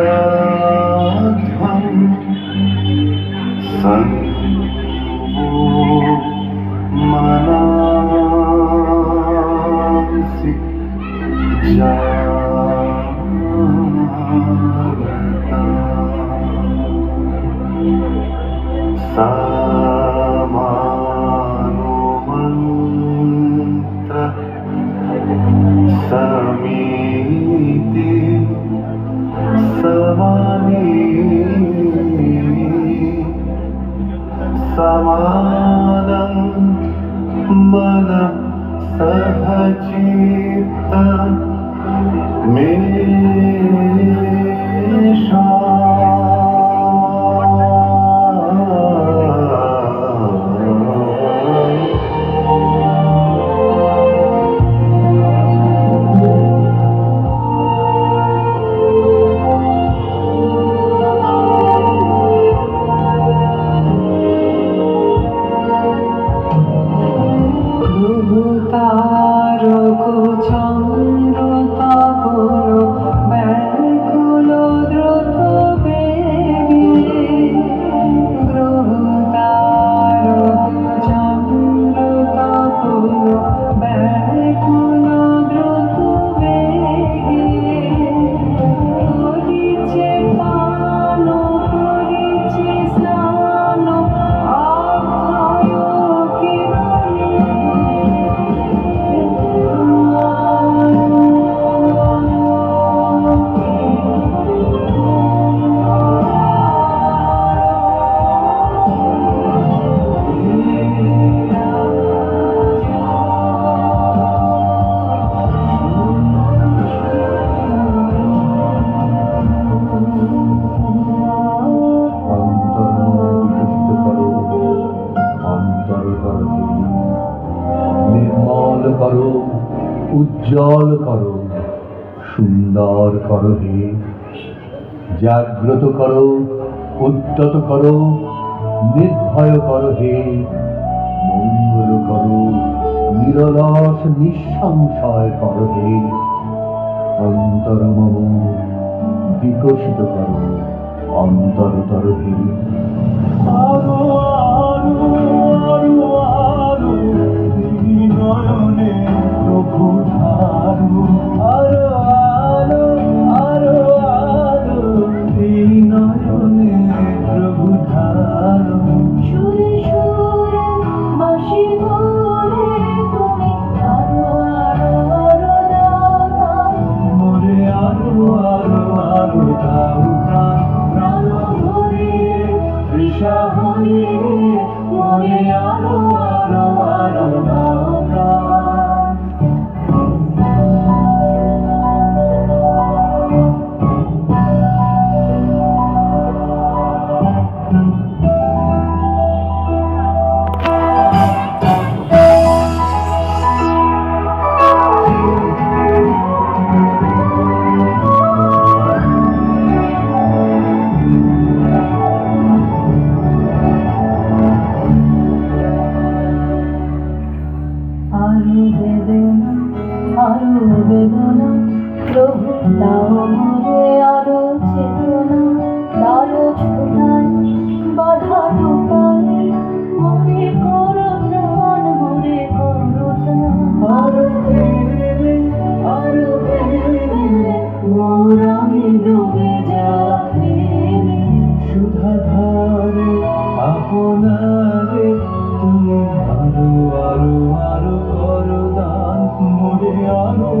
संबदाध्वं संवो मनांसि जागता समानुमन्त्र समीति समानि समानं मनः सहचित्त मेषा করো, উজ্জ্বল করো, সুন্দর করো হে, জাগ্রত করো, উদ্যত করো, নির্ভয় করো হে, মঙ্গল করো, নিরলস নিঃসংশয় করো হে, অন্তর মম বিকশিত করো, অন্তরতর হে। আরো আরো আরো আরো নয়নে প্রভু ধারু, আরো আরো আরো আরো নয়নে প্রভু ধারু। সুরে সুরে বাঁশি বলে তুমি আরো আরো আরো দাও, মোরে আরো আরো আরো দাও প্রাণ, প্রাণ ভরিয়ে তৃষা হরিয়ে মোরে আরো আরো আরো দাও প্রাণ। আরো বেদনা প্রভু দাও মোরে আরো চেতনা, দারো ছোটায় বাধা ঢোকায় মোরে করো প্রাণ, মোরে করো আরো বেড়ে আরো বেড়ে মোর আমি ডুবে যাই সুধা ধারে আপনারে, তুমি আরো আরো আরো করো দান মোরে আরো